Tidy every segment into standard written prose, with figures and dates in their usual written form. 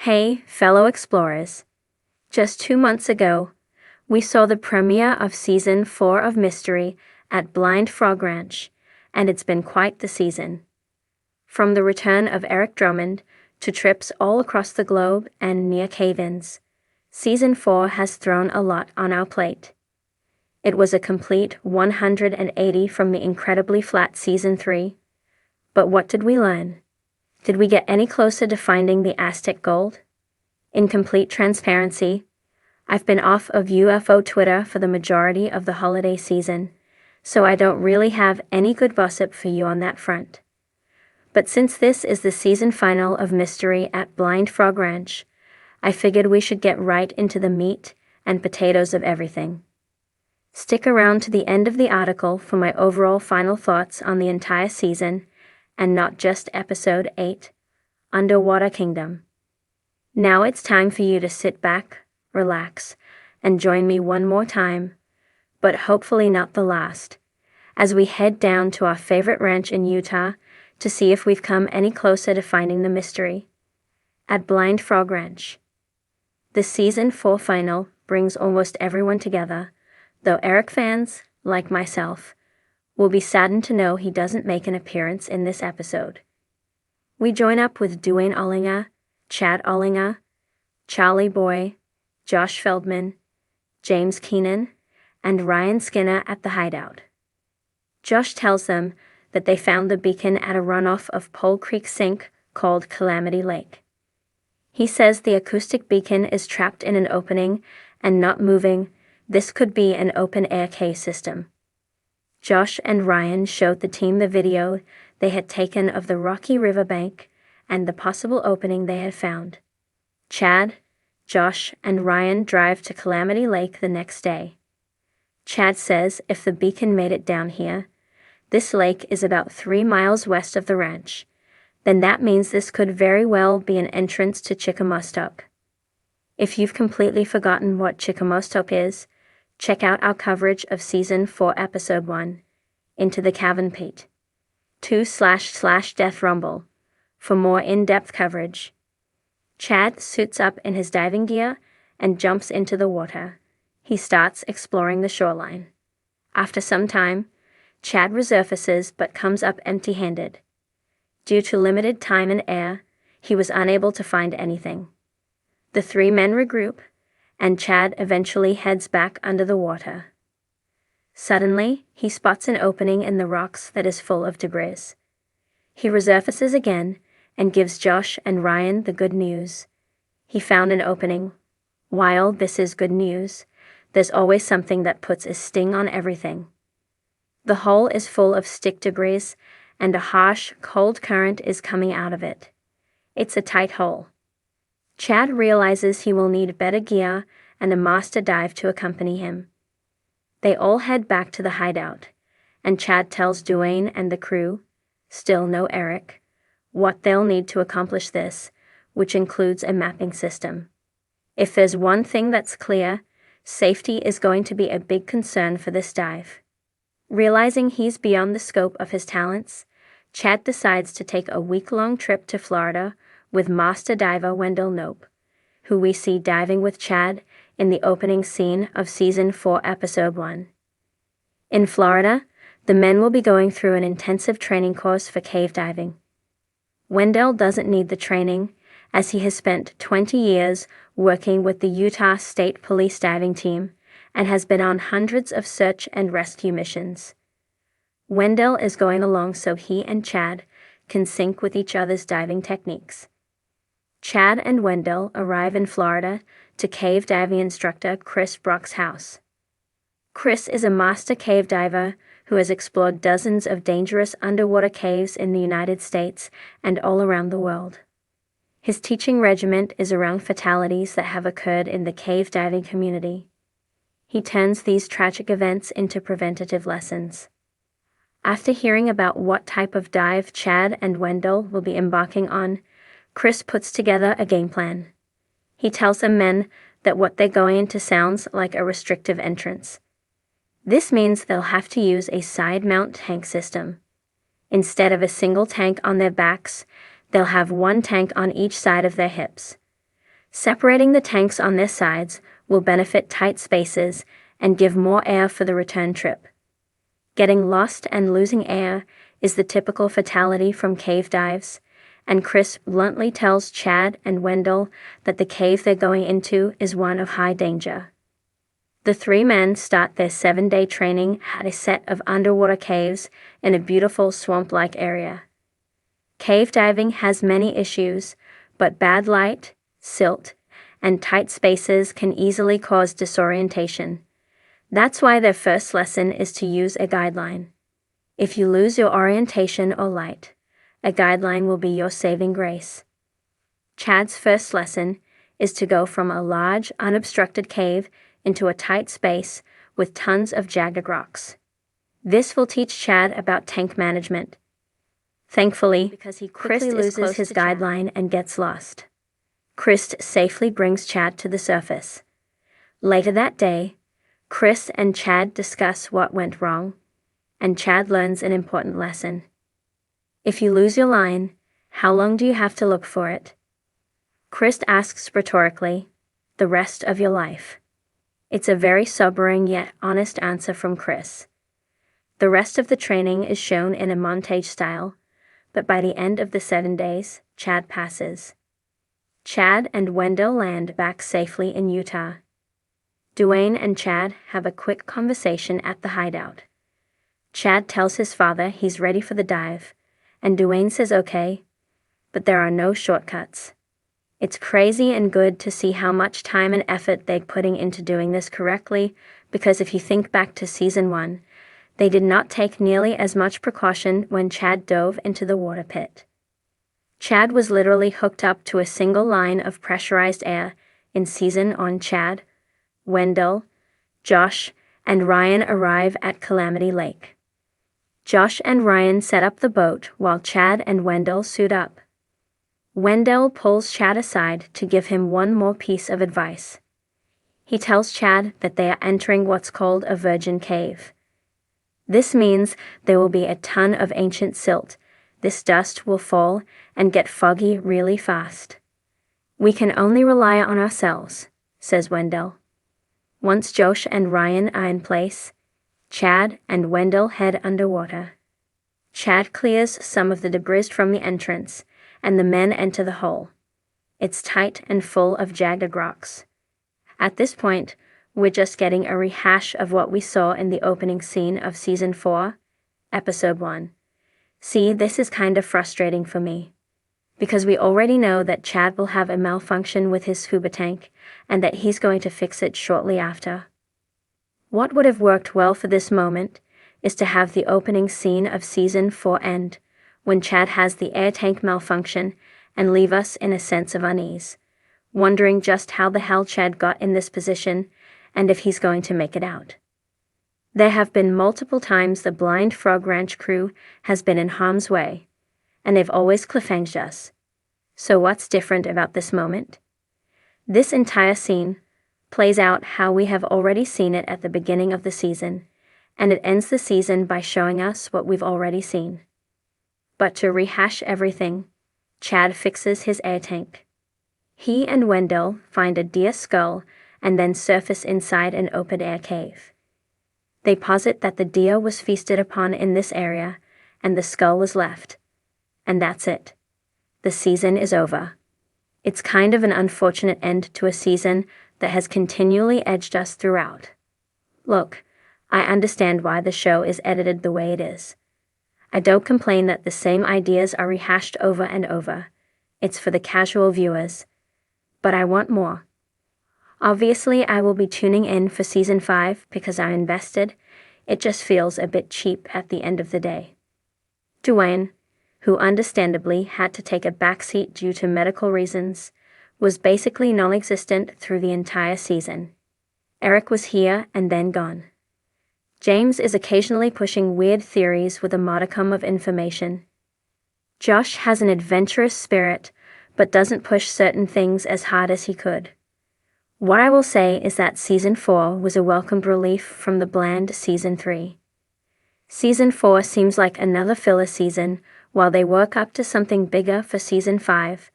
Hey, fellow explorers. Just 2 months ago, we saw the premiere of Season 4 of Mystery at Blind Frog Ranch, and it's been quite the season. From the return of Eric Drummond to trips all across the globe and near cave-ins, Season 4 has thrown a lot on our plate. It was a complete 180 from the incredibly flat Season 3. But what did we learn? Did we get any closer to finding the Aztec gold? In complete transparency, I've been off of UFO Twitter for the majority of the holiday season, so I don't really have any good gossip for you on that front. But since this is the season final of Mystery at Blind Frog Ranch, I figured we should get right into the meat and potatoes of everything. Stick around to the end of the article for my overall final thoughts on the entire season, and not just Episode 8, Underwater Kingdom. Now it's time for you to sit back, relax, and join me one more time, but hopefully not the last, as we head down to our favorite ranch in Utah to see if we've come any closer to finding the mystery. At Blind Frog Ranch. The Season 4 final brings almost everyone together, though Eric fans, like myself, will be saddened to know he doesn't make an appearance in this episode. We join up with Duane Ollinger, Chad Ollinger, Charlie Boy, Josh Feldman, James Keenan, and Ryan Skinner at the hideout. Josh tells them that they found the beacon at a runoff of Pole Creek Sink called Calamity Lake. He says the acoustic beacon is trapped in an opening and not moving. This could be an open-air cave system. Josh and Ryan showed the team the video they had taken of the rocky riverbank and the possible opening they had found. Chad, Josh, and Ryan drive to Calamity Lake the next day. Chad says if the beacon made it down here, this lake is about 3 miles west of the ranch, then that means this could very well be an entrance to Chickamaustock. If you've completely forgotten what Chickamaustock is, check out our coverage of Season 4 Episode 1, Into the Cavern Pit, 2//Death Rumble, for more in-depth coverage. Chad suits up in his diving gear and jumps into the water. He starts exploring the shoreline. After some time, Chad resurfaces but comes up empty-handed. Due to limited time and air, he was unable to find anything. The three men regroup, and Chad eventually heads back under the water. Suddenly, he spots an opening in the rocks that is full of debris. He resurfaces again and gives Josh and Ryan the good news. He found an opening. While this is good news, there's always something that puts a sting on everything. The hole is full of stick debris, and a harsh, cold current is coming out of it. It's a tight hole. Chad realizes he will need better gear and a master dive to accompany him. They all head back to the hideout, and Chad tells Duane and the crew, still no Eric, what they'll need to accomplish this, which includes a mapping system. If there's one thing that's clear, safety is going to be a big concern for this dive. Realizing he's beyond the scope of his talents, Chad decides to take a week-long trip to Florida with master diver Wendell Knope, who we see diving with Chad in the opening scene of Season 4 Episode 1. In Florida, the men will be going through an intensive training course for cave diving. Wendell doesn't need the training, as he has spent 20 years working with the Utah State Police diving team and has been on hundreds of search and rescue missions. Wendell is going along so he and Chad can sync with each other's diving techniques. Chad and Wendell arrive in Florida to cave diving instructor Chris Brock's house. Chris is a master cave diver who has explored dozens of dangerous underwater caves in the United States and all around the world. His teaching regiment is around fatalities that have occurred in the cave diving community. He turns these tragic events into preventative lessons. After hearing about what type of dive Chad and Wendell will be embarking on, Chris puts together a game plan. He tells the men that what they're going into sounds like a restrictive entrance. This means they'll have to use a side-mount tank system. Instead of a single tank on their backs, they'll have one tank on each side of their hips. Separating the tanks on their sides will benefit tight spaces and give more air for the return trip. Getting lost and losing air is the typical fatality from cave dives, and Chris bluntly tells Chad and Wendell that the cave they're going into is one of high danger. The three men start their 7-day training at a set of underwater caves in a beautiful swamp-like area. Cave diving has many issues, but bad light, silt, and tight spaces can easily cause disorientation. That's why their first lesson is to use a guideline. If you lose your orientation or light, a guideline will be your saving grace. Chad's first lesson is to go from a large, unobstructed cave into a tight space with tons of jagged rocks. This will teach Chad about tank management. Thankfully, because he quickly loses his guideline and gets lost, Chris safely brings Chad to the surface. Later that day, Chris and Chad discuss what went wrong, and Chad learns an important lesson. If you lose your line, how long do you have to look for it? Chris asks rhetorically, the rest of your life. It's a very sobering yet honest answer from Chris. The rest of the training is shown in a montage style, but by the end of the 7 days, Chad passes. Chad and Wendell land back safely in Utah. Dwayne and Chad have a quick conversation at the hideout. Chad tells his father he's ready for the dive, and Dwayne says okay, but there are no shortcuts. It's crazy and good to see how much time and effort they're putting into doing this correctly, because if you think back to Season 1, they did not take nearly as much precaution when Chad dove into the water pit. Chad was literally hooked up to a single line of pressurized air in Season on Chad, Wendell, Josh, and Ryan arrive at Calamity Lake. Josh and Ryan set up the boat while Chad and Wendell suit up. Wendell pulls Chad aside to give him one more piece of advice. He tells Chad that they are entering what's called a virgin cave. This means there will be a ton of ancient silt. This dust will fall and get foggy really fast. We can only rely on ourselves, says Wendell. Once Josh and Ryan are in place, Chad and Wendell head underwater. Chad clears some of the debris from the entrance, and the men enter the hole. It's tight and full of jagged rocks. At this point, we're just getting a rehash of what we saw in the opening scene of Season 4, Episode 1. See, this is kind of frustrating for me, because we already know that Chad will have a malfunction with his scuba tank, and that he's going to fix it shortly after. What would have worked well for this moment is to have the opening scene of Season 4 end, when Chad has the air tank malfunction, and leave us in a sense of unease, wondering just how the hell Chad got in this position, and if he's going to make it out. There have been multiple times the Blind Frog Ranch crew has been in harm's way, and they've always cliffhanged us. So what's different about this moment? This entire scene plays out how we have already seen it at the beginning of the season, and it ends the season by showing us what we've already seen. But to rehash everything, Chad fixes his air tank. He and Wendell find a deer skull and then surface inside an open-air cave. They posit that the deer was feasted upon in this area, and the skull was left. And that's it. The season is over. It's kind of an unfortunate end to a season that has continually edged us throughout. Look, I understand why the show is edited the way it is. I don't complain that the same ideas are rehashed over and over. It's for the casual viewers. But I want more. Obviously, I will be tuning in for Season 5 because I'm invested. It just feels a bit cheap at the end of the day. Dwayne, who understandably had to take a backseat due to medical reasons, was basically non-existent through the entire season. Eric was here and then gone. James is occasionally pushing weird theories with a modicum of information. Josh has an adventurous spirit, but doesn't push certain things as hard as he could. What I will say is that Season 4 was a welcomed relief from the bland Season 3. Season 4 seems like another filler season while they work up to something bigger for Season 5,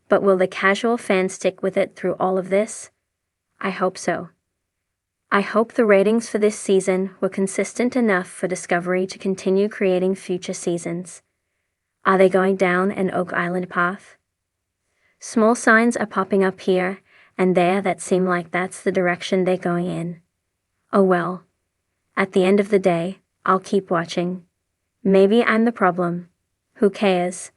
But will the casual fan stick with it through all of this? I hope so. I hope the ratings for this season were consistent enough for Discovery to continue creating future seasons. Are they going down an Oak Island path? Small signs are popping up here and there that seem like that's the direction they're going in. Oh well. At the end of the day, I'll keep watching. Maybe I'm the problem. Who cares?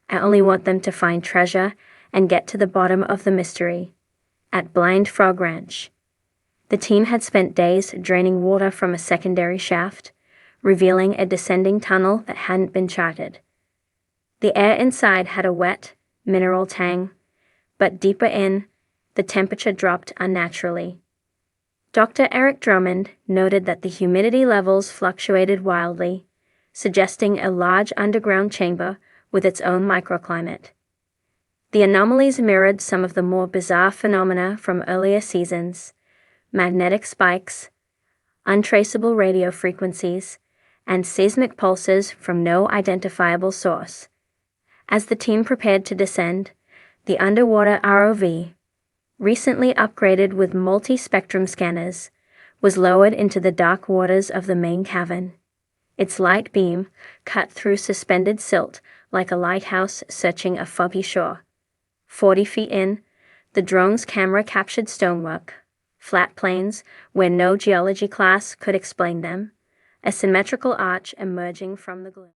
I only want them to find treasure and get to the bottom of the mystery. At Blind Frog Ranch, the team had spent days draining water from a secondary shaft, revealing a descending tunnel that hadn't been charted. The air inside had a wet, mineral tang, but deeper in, the temperature dropped unnaturally. Dr. Eric Drummond noted that the humidity levels fluctuated wildly, suggesting a large underground chamber with its own microclimate. The anomalies mirrored some of the more bizarre phenomena from earlier seasons: magnetic spikes, untraceable radio frequencies, and seismic pulses from no identifiable source. As the team prepared to descend, the underwater ROV, recently upgraded with multi-spectrum scanners, was lowered into the dark waters of the main cavern. Its light beam cut through suspended silt like a lighthouse searching a foggy shore. 40 feet in, the drone's camera captured stonework, flat plains where no geology class could explain them, a symmetrical arch emerging from the gloom.